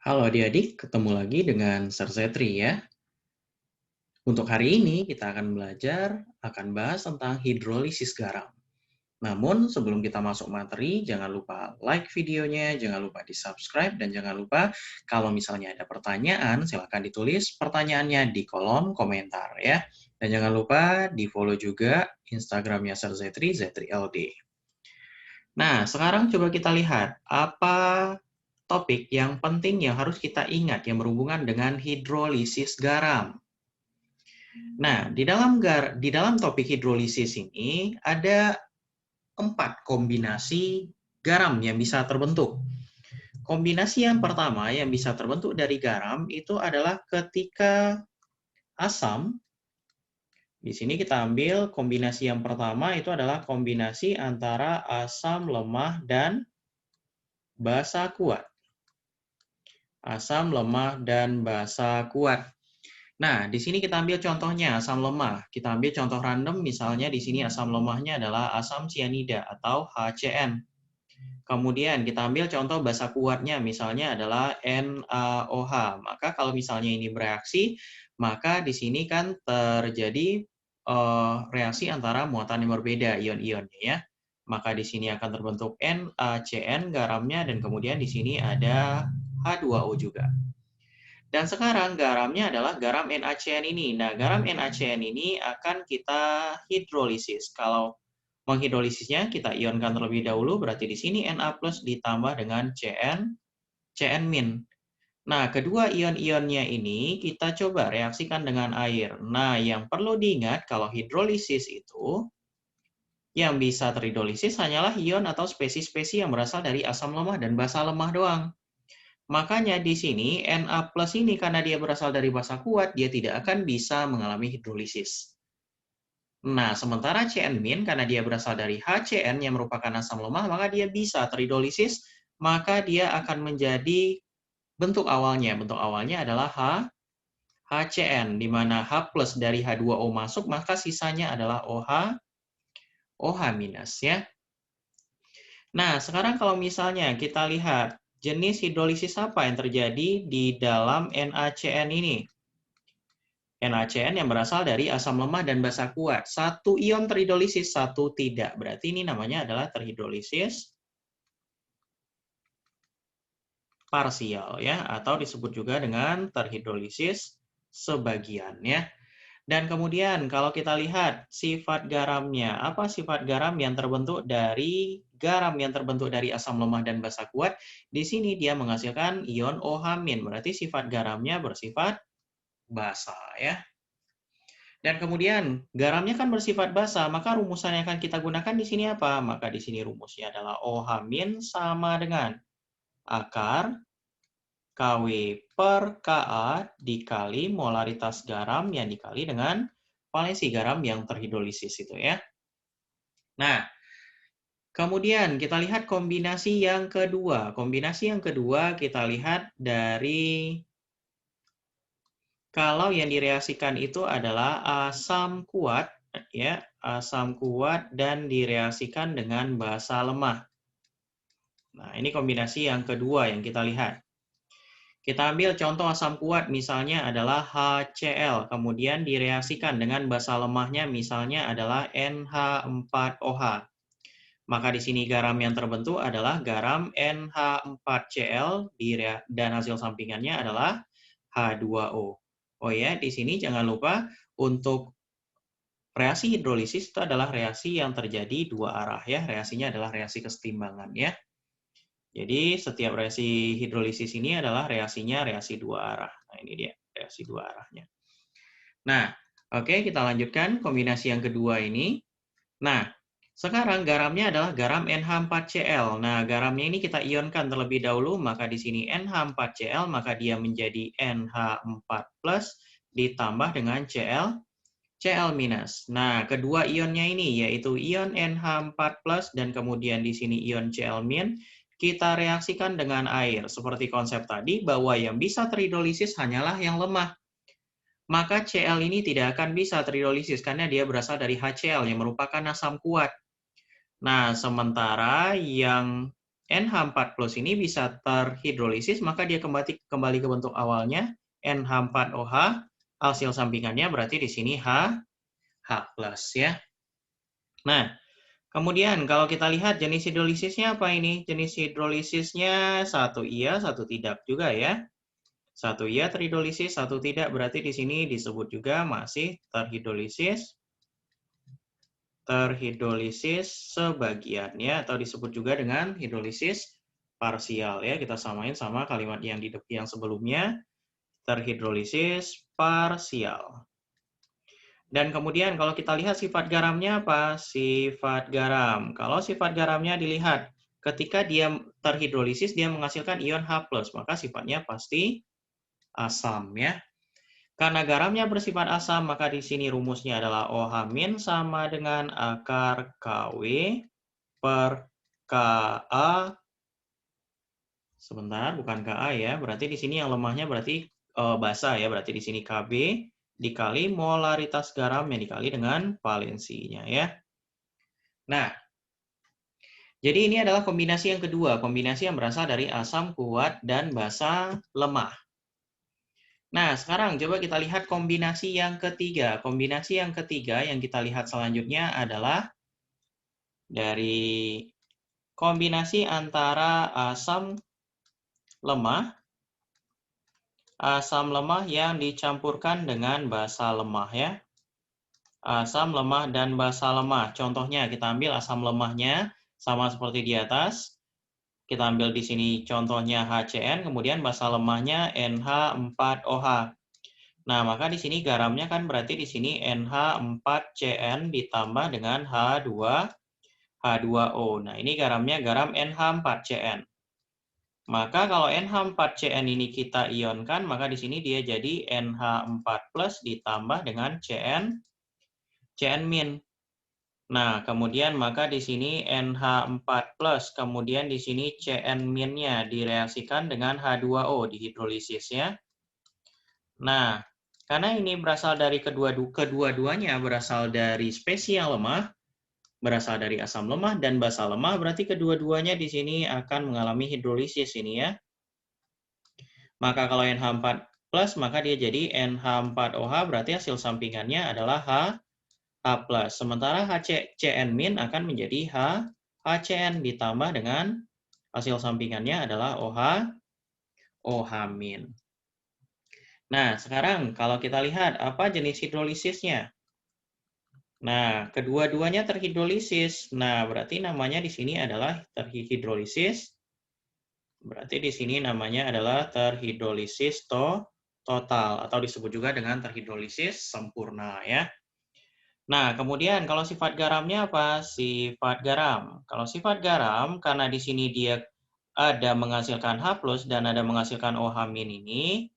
Halo adik-adik, ketemu lagi dengan Serzetri ya. Untuk hari ini kita akan bahas tentang hidrolisis garam. Namun sebelum kita masuk materi, jangan lupa like videonya, jangan lupa di-subscribe, dan jangan lupa kalau misalnya ada pertanyaan, silahkan ditulis pertanyaannya di kolom komentar ya. Dan jangan lupa di-follow juga Instagramnya Serzetri, ZetriLD. Nah, sekarang coba kita lihat apa topik yang penting yang harus kita ingat yang berhubungan dengan hidrolisis garam. Nah, di dalam topik hidrolisis ini ada 4 kombinasi garam yang bisa terbentuk. Kombinasi yang pertama yang bisa terbentuk dari garam itu adalah ketika asam. Di sini kita ambil kombinasi yang pertama itu adalah kombinasi antara asam lemah dan basa kuat. Asam lemah dan basa kuat. Nah, di sini kita ambil contohnya asam lemah. Kita ambil contoh random, misalnya di sini asam lemahnya adalah asam sianida atau HCN. Kemudian kita ambil contoh basa kuatnya, misalnya adalah NaOH. Maka kalau misalnya ini bereaksi, maka di sini kan terjadi reaksi antara muatan yang berbeda, ion-ionnya ya. Maka di sini akan terbentuk NaCN garamnya, dan kemudian di sini ada H2O juga. Dan sekarang garamnya adalah garam NaCN ini. Nah, garam NaCN ini akan kita hidrolisis. Kalau menghidrolisisnya kita ionkan terlebih dahulu, berarti di sini Na+ ditambah dengan Cn-. Nah, kedua ion-ionnya ini kita coba reaksikan dengan air. Nah, yang perlu diingat kalau hidrolisis itu yang bisa terhidrolisis hanyalah ion atau spesies-spesies yang berasal dari asam lemah dan basa lemah doang. Makanya di sini Na+ ini karena dia berasal dari basa kuat, dia tidak akan bisa mengalami hidrolisis. Nah, sementara Cn- karena dia berasal dari HCN yang merupakan asam lemah, maka dia bisa terhidrolisis, maka dia akan menjadi bentuk awalnya. Bentuk awalnya adalah HCN, di mana H+ dari H2O masuk, maka sisanya adalah OH- ya. Nah, sekarang kalau misalnya kita lihat jenis hidrolisis apa yang terjadi di dalam NaCN ini. NaCN yang berasal dari asam lemah dan basa kuat. Satu ion terhidrolisis, satu tidak. Berarti ini namanya adalah terhidrolisis parsial ya, atau disebut juga dengan terhidrolisis sebagian ya. Dan kemudian kalau kita lihat sifat garamnya, apa sifat garam yang terbentuk dari asam lemah dan basa kuat? Di sini dia menghasilkan ion OH-, berarti sifat garamnya bersifat basa ya. Dan kemudian garamnya kan bersifat basa, maka rumusan yang akan kita gunakan di sini apa? Maka di sini rumusnya adalah OH- sama dengan akar Kw per Ka dikali molaritas garam yang dikali dengan valensi garam yang terhidrolisis itu ya. Nah, kemudian kita lihat kombinasi yang kedua. Kombinasi yang kedua kita lihat dari kalau yang direaksikan itu adalah asam kuat ya, asam kuat dan direaksikan dengan basa lemah. Nah, ini kombinasi yang kedua yang kita lihat. Kita ambil contoh asam kuat, misalnya adalah HCl, kemudian direaksikan dengan basa lemahnya misalnya adalah NH4OH. Maka di sini garam yang terbentuk adalah garam NH4Cl dan hasil sampingannya adalah H2O. Oh ya, di sini jangan lupa untuk reaksi hidrolisis itu adalah reaksi yang terjadi dua arah ya. Reaksinya adalah reaksi kesetimbangan ya. Jadi setiap reaksi hidrolisis ini adalah reaksinya reaksi dua arah. Nah, ini dia reaksi dua arahnya. Nah, oke, kita lanjutkan kombinasi yang kedua ini. Nah, sekarang garamnya adalah garam NH4Cl. Nah, garamnya ini kita ionkan terlebih dahulu, maka di sini NH4Cl, maka dia menjadi NH4+ ditambah dengan Cl-. Nah, kedua ionnya ini yaitu ion NH4+ dan kemudian di sini ion Cl-, kita reaksikan dengan air. Seperti konsep tadi, bahwa yang bisa terhidrolisis hanyalah yang lemah. Maka Cl ini tidak akan bisa terhidrolisis karena dia berasal dari HCl yang merupakan asam kuat. Nah, sementara yang NH4+ ini bisa terhidrolisis, maka dia kembali ke bentuk awalnya, NH4OH, hasil sampingannya berarti di sini H+ ya. Nah, kemudian kalau kita lihat jenis hidrolisisnya apa ini? Jenis hidrolisisnya satu iya, satu tidak juga ya. Satu iya terhidrolisis, satu tidak, berarti di sini disebut juga masih terhidrolisis sebagian ya, atau disebut juga dengan hidrolisis parsial ya. Kita samain sama kalimat yang sebelumnya, terhidrolisis parsial. Dan kemudian kalau kita lihat sifat garamnya apa? Sifat garam. Kalau sifat garamnya dilihat, ketika dia terhidrolisis dia menghasilkan ion H+, maka sifatnya pasti asam ya. Karena garamnya bersifat asam, maka di sini rumusnya adalah OH- sama dengan akar KW per Ka. Sebentar, bukan Ka ya. Berarti di sini yang lemahnya berarti basa ya. Berarti di sini Kb dikali molaritas garam yang dikali dengan valensinya ya. Nah, jadi ini adalah kombinasi yang kedua, kombinasi yang berasal dari asam kuat dan basa lemah. Nah, sekarang coba kita lihat kombinasi yang ketiga. Kombinasi yang ketiga yang kita lihat selanjutnya adalah dari kombinasi antara asam lemah yang dicampurkan dengan basa lemah ya. Asam lemah dan basa lemah. Contohnya kita ambil asam lemahnya sama seperti di atas. Kita ambil di sini contohnya HCN, kemudian basa lemahnya NH4OH. Nah, maka di sini garamnya kan berarti di sini NH4CN ditambah dengan H2O. Nah, ini garamnya garam NH4CN. Maka kalau NH4CN ini kita ionkan, maka di sini dia jadi NH4+ ditambah dengan CN-. Nah, kemudian maka di sini NH4+, kemudian di sini CN-nya direaksikan dengan H2O dihidrolisis ya. Nah, karena ini berasal dari kedua-duanya berasal dari spesies yang lemah, berasal dari asam lemah dan basa lemah, berarti kedua-duanya di sini akan mengalami hidrolisis ini ya. Maka kalau NH4+, maka dia jadi NH4OH, berarti hasil sampingannya adalah H+. Sementara HCN- akan menjadi HCN ditambah dengan hasil sampingannya adalah OH-. Nah, sekarang kalau kita lihat apa jenis hidrolisisnya. Nah, kedua-duanya terhidrolisis. Nah, berarti namanya di sini adalah terhidrolisis. Berarti di sini namanya adalah terhidrolisis total atau disebut juga dengan terhidrolisis sempurna ya. Nah, kemudian kalau sifat garamnya apa? Sifat garam. Kalau sifat garam, karena di sini dia ada menghasilkan H+ dan ada menghasilkan OH- ini,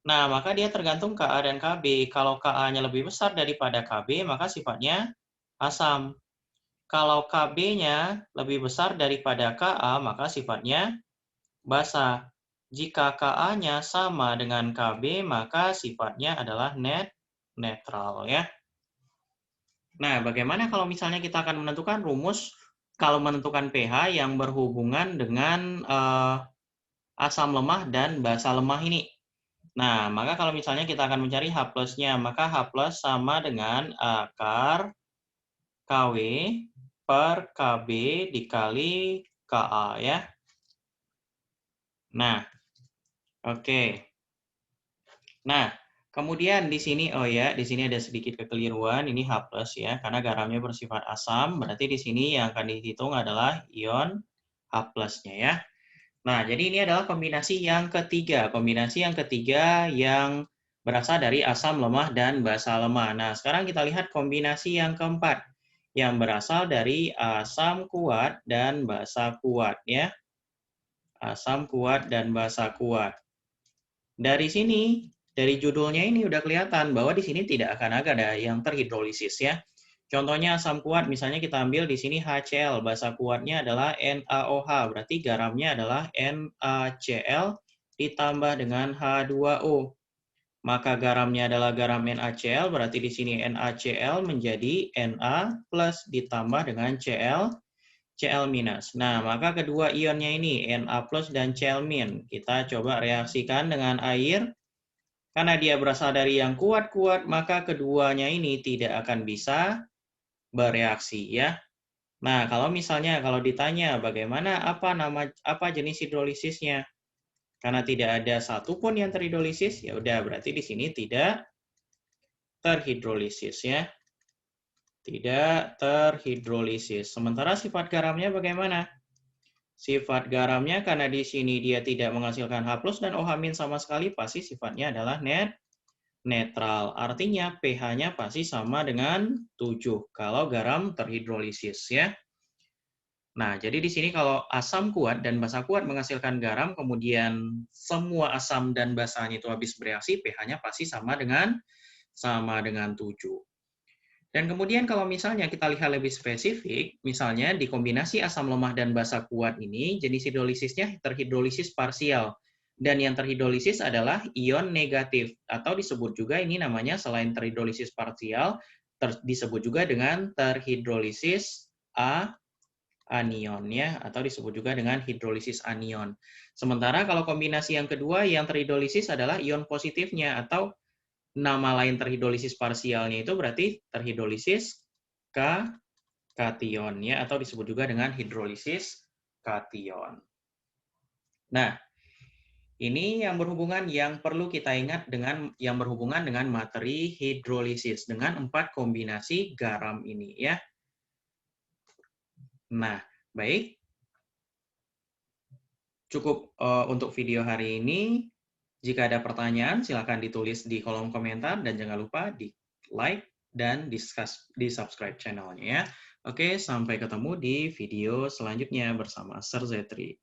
nah maka dia tergantung Ka dan Kb. Kalau Ka-nya lebih besar daripada Kb, maka sifatnya asam. Kalau Kb-nya lebih besar daripada Ka, maka sifatnya basa. Jika Ka-nya sama dengan Kb, maka sifatnya adalah netral ya. Nah, bagaimana kalau misalnya kita akan menentukan rumus kalau menentukan pH yang berhubungan dengan asam lemah dan basa lemah ini? Nah, maka kalau misalnya kita akan mencari H+-nya, maka H+ sama dengan akar Kw per Kb dikali Ka ya. Nah, oke. Nah, kemudian di sini di sini ada sedikit kekeliruan, ini H+ ya, karena garamnya bersifat asam, berarti di sini yang akan dihitung adalah ion H+-nya ya. Nah, jadi ini adalah kombinasi yang ketiga. Kombinasi yang ketiga yang berasal dari asam lemah dan basa lemah. Nah, sekarang kita lihat kombinasi yang keempat yang berasal dari asam kuat dan basa kuat ya. Asam kuat dan basa kuat. Dari sini, dari judulnya ini udah kelihatan bahwa di sini tidak akan ada yang terhidrolisis ya. Contohnya asam kuat, misalnya kita ambil di sini HCl, basa kuatnya adalah NaOH, berarti garamnya adalah NaCl ditambah dengan H2O. Maka garamnya adalah garam NaCl, berarti di sini NaCl menjadi Na plus ditambah dengan Cl Cl-. Nah, maka kedua ionnya ini, Na+ dan Cl-. Kita coba reaksikan dengan air. Karena dia berasal dari yang kuat-kuat, maka keduanya ini tidak akan bisa bereaksi ya. Nah, kalau misalnya kalau ditanya bagaimana apa jenis hidrolisisnya? Karena tidak ada satupun yang terhidrolisis, ya udah berarti di sini tidak terhidrolisis ya. Tidak terhidrolisis. Sementara sifat garamnya bagaimana? Sifat garamnya karena di sini dia tidak menghasilkan H+ dan OH- sama sekali, pasti sifatnya adalah netral. Artinya pH-nya pasti sama dengan 7 kalau garam terhidrolisis ya. Nah, jadi di sini kalau asam kuat dan basa kuat menghasilkan garam, kemudian semua asam dan basanya itu habis bereaksi, pH-nya pasti sama dengan 7. Dan kemudian kalau misalnya kita lihat lebih spesifik, misalnya di kombinasi asam lemah dan basa kuat ini, jenis hidrolisisnya terhidrolisis parsial. Dan yang terhidrolisis adalah ion negatif, atau disebut juga ini namanya selain terhidrolisis parsial, disebut juga dengan terhidrolisis anion ya, atau disebut juga dengan hidrolisis anion. Sementara kalau kombinasi yang kedua yang terhidrolisis adalah ion positifnya, atau nama lain terhidrolisis parsialnya itu berarti terhidrolisis kation ya, atau disebut juga dengan hidrolisis kation. Nah, ini yang perlu kita ingat yang berhubungan dengan materi hidrolisis dengan 4 kombinasi garam ini ya. Nah, baik. Cukup untuk video hari ini. Jika ada pertanyaan, silakan ditulis di kolom komentar dan jangan lupa di like dan di subscribe channelnya ya. Oke, sampai ketemu di video selanjutnya bersama Sir Zetri.